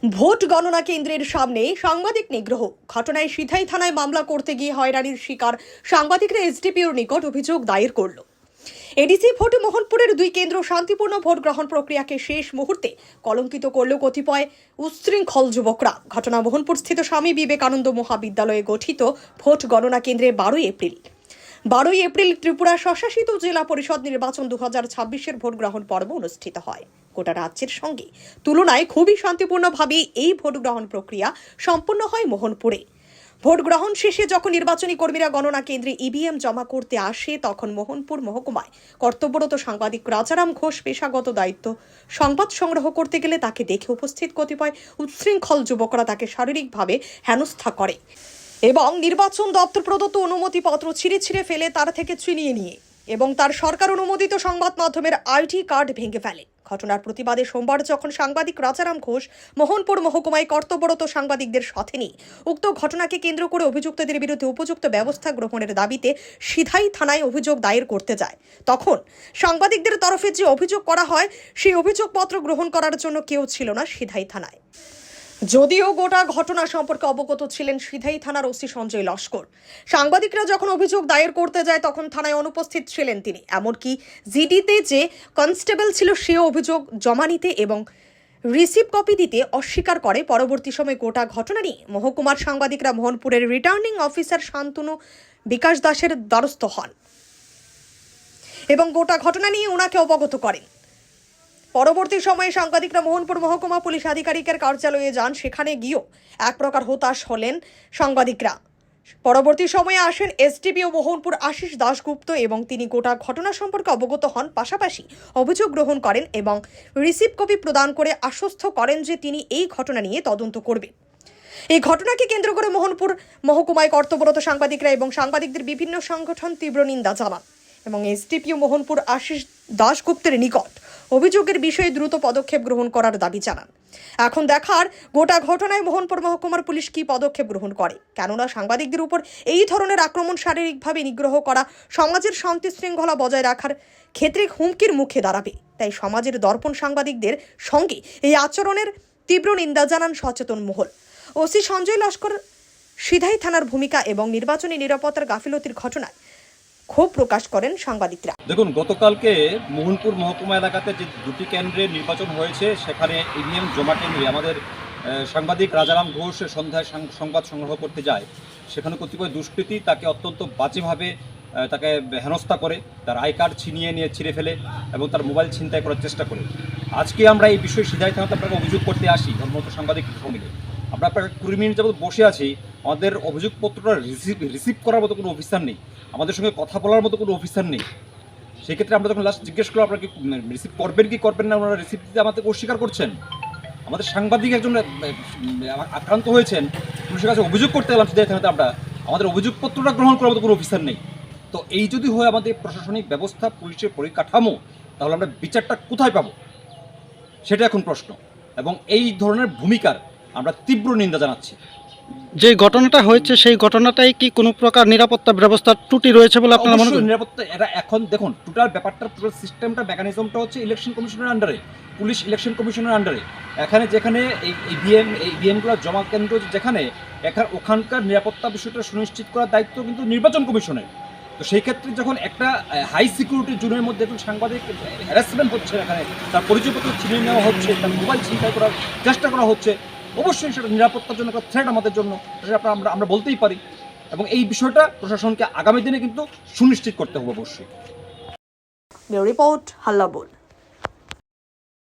Vote গণনা কেন্দ্রের সামনে সাংবাদিক নিগ্রহ ঘটনায় সিধাই থানায় মামলা করতে গিয়ে হয়রানির শিকার সাংবাদিকরা এসডিপিওর নিকট অভিযোগ দায়ের করল। এডিসি ভোটে মোহনপুরের দুই কেন্দ্র শান্তিপূর্ণ ভোট গ্রহণ প্রক্রিয়াকে শেষ মুহূর্তে কলঙ্কিত করল কতিপয় উচ্ছৃঙ্খল যুবকরা। ঘটনা মোহনপুর স্থিত স্বামী বিবেকানন্দ মহাবিদ্যালয়ে গঠিত ভোট গণনা কেন্দ্রে 12 এপ্রিল ত্রিপুরা স্বশাসিত জেলা পরিষদ নির্বাচন 2026-এর ভোট গ্রহণ পর্ব অনুষ্ঠিত হয়। গোটা রাজ্যের সঙ্গে তুলনায় খুবই শান্তিপূর্ণভাবে এই ভোট গ্রহণ প্রক্রিয়া সম্পন্ন হয় মোহনপুরে। ভোট গ্রহণ শেষে যখন নির্বাচনী কর্মীরা গণনা কেন্দ্রে ইভিএম জমা করতে আসে, তখন মোহনপুর মহকুমায় কর্তব্যরত সাংবাদিক রাজারাম ঘোষ পেশাগত দায়িত্ব সংবাদ সংগ্রহ করতে গেলে তাকে দেখে উপস্থিত কতিপয় উচ্ছৃঙ্খল যুবকরা তাকে শারীরিকভাবে হেনস্থা করে এবং নির্বাচন দপ্তর প্রদত্ত অনুমতিপত্র ছিঁড়ে ফেলে তার থেকে ছিনিয়ে নিয়ে এবং তার সরকার অনুমোদিত সংবাদ মাধ্যমের আইডি কার্ড ভেঙে ফেলে। ঘটনার প্রতিবাদে সোমবার যখন সাংবাদিক রাজারাম ঘোষ মোহনপুর মহকুমায় কর্তব্যরত সাংবাদিকদের সাথে নিয়ে উক্ত ঘটনাকে কেন্দ্র করে অভিযুক্তদের বিরুদ্ধে উপযুক্ত ব্যবস্থা গ্রহণের দাবিতে সিধাই থানায় অভিযোগ দায়ের করতে যায়, তখন সাংবাদিকদের তরফে যে অভিযোগ করা হয় সেই অভিযোগপত্র গ্রহণ করার জন্য কেউ ছিল না সিধাই থানায়। যদিও গোটা ঘটনা সম্পর্কে অবগত ছিলেন সিধাই থানার ওসি সঞ্জয় লস্কর। সাংবাদিকরা যখন অভিযোগ দায়ের করতে যায় তখন থানায় অনুপস্থিত ছিলেন তিনি। এমনকি জিডিতে যে কনস্টেবল ছিল সেও অভিযোগ জমা নিতে এবং রিসিভ কপি দিতে অস্বীকার করে। পরবর্তী সময় গোটা ঘটনা নিয়ে মহকুমার সাংবাদিকরা মোহনপুরের রিটার্নিং অফিসার শান্তনু বিকাশ দাসের দ্বারস্থ হন এবং গোটা ঘটনা নিয়ে ওনাকে অবগত করেন। পরবর্তী সময়ে সাংবাদিকরা মোহনপুর মহকুমা পুলিশ আধিকারিকের কার্যালয়ে যান। সেখানে গিয়েও এক প্রকার হতাশ হলেন সাংবাদিকরা। পরবর্তী সময়ে আসেন এসডিপিও মোহনপুর আশিস দাশগুপ্ত এবং তিনি গোটা ঘটনা সম্পর্কে অবগত হন, পাশাপাশি অভিযোগ গ্রহণ করেন এবং রিসিভ কপি প্রদান করে আশ্বস্ত করেন যে তিনি এই ঘটনা নিয়ে তদন্ত করবেন। এই ঘটনাকে কেন্দ্র করে মোহনপুর মহকুমায় কর্তব্যরত সাংবাদিকরা এবং সাংবাদিকদের বিভিন্ন সংগঠন তীব্র নিন্দা জানান এবং এসডিপিও মোহনপুর আশিস দাশগুপ্তের নিকট অভিযোগের বিষয়ে দ্রুত পদক্ষেপ গ্রহণ করার দাবি জানান। এখন দেখার গোটা ঘটনায় মোহনপুর মহকুমার পুলিশ কি পদক্ষেপ গ্রহণ করে, কেননা সাংবাদিকদের উপর এই ধরনের আক্রমণ শারীরিকভাবে নিগ্রহ করা সমাজের শান্তি শৃঙ্খলা বজায় রাখার ক্ষেত্রে হুমকির মুখে দাঁড়াবে। তাই সমাজের দর্পণ সাংবাদিকদের সঙ্গে এই আচরণের তীব্র নিন্দা জানান সচেতন মহল। ওসি সঞ্জয় লস্কর সিধাই থানার ভূমিকা এবং নির্বাচনী নিরাপত্তার গাফিলতির ঘটনায় ক্ষোভ প্রকাশ করেন সাংবাদিকরা। দেখুন, গতকালকে মোহনপুর মহকুমা এলাকাতে যে দুটি কেন্দ্রে নির্বাচন হয়েছে, সেখানে ইভিএম জমা কেন্দ্রে আমাদের সাংবাদিক রাজারাম ঘোষ সন্ধ্যায় সংবাদ সংগ্রহ করতে যায়। সেখানে কতিপয় দুষ্কৃতী তাকে অত্যন্ত বাজেভাবে তাকে হেনস্থা করে, তার আই কার্ড ছিঁড়ে ফেলে এবং তার মোবাইল ছিনতাই করার চেষ্টা করে। আজকে আমরা এই বিষয়ে সিধাই থানাতে আপনাকে অভিযোগ করতে আসি। ধর্মত সাংবাদিক মিলে আমরা প্রায় 20 মিনিট যাবত বসে আছি। আমাদের অভিযোগপত্রটা রিসিভ করার মতো কোনো অফিসার নেই, আমাদের সঙ্গে কথা বলার মতো কোনো অফিসার নেই। সেক্ষেত্রে আমরা যখন লাস্ট জিজ্ঞেস করলাম আপনারা কি রিসিভ করবেন কি করবেন না, ওনারা রিসিভ দিতে আমাদের অস্বীকার করছেন। আমাদের সাংবাদিক একজন আক্রান্ত হয়েছেন, পুলিশের কাছে অভিযোগ করতে গেলাম সিধাই থানাতে, আমরা আমাদের অভিযোগপত্রটা গ্রহণ করার মতো কোনো অফিসার নেই। তো এই যদি হয় আমাদের প্রশাসনিক ব্যবস্থা, পুলিশের পরিকাঠামো, তাহলে আমরা বিচারটা কোথায় পাবো সেটা এখন প্রশ্ন। এবং এই ধরনের ভূমিকার আমরা তীব্র নিন্দা জানাচ্ছি। যে ঘটনাটা হয়েছে সেই ঘটনাটাই কি কোনো প্রকার নিরাপত্তা ব্যবস্থার ত্রুটি রয়েছে বলে আপনারা মনে করেন? নিরাপত্তা এটা এখন দেখুন, টোটাল ব্যাপারটা, টোটাল সিস্টেমটা, মেকানিজমটা হচ্ছে ইলেকশন কমিশনের আন্ডারে, পুলিশ ইলেকশন কমিশনের আন্ডারে। এখানে যেখানে এই ইভিএমগুলো জমা কেন্দ্র যেখানে, ওখানকার নিরাপত্তা বিষয়টা সুনিশ্চিত করার দায়িত্ব কিন্তু নির্বাচন কমিশনের। তো সেই ক্ষেত্রে যখন একটা হাই সিকিউরিটি জোনের মধ্যে একজন সাংবাদিক হ্যারাসমেন্ট হচ্ছে, এখানে তার পরিচয়পত্র ছিনিয়ে নেওয়া হচ্ছে, তার মোবাইল ছিনতাই করার চেষ্টা করা হচ্ছে, অবশ্যই সেটা নিরাপত্তার জন্য একটা থ্রেট আমাদের জন্য, সেটা আমরা বলতেই পারি। এবং এই বিষয়টা প্রশাসনকে আগামী দিনে কিন্তু সুনিশ্চিত করতে হবে অবশ্যই। রিপোর্ট হাল্লা বল।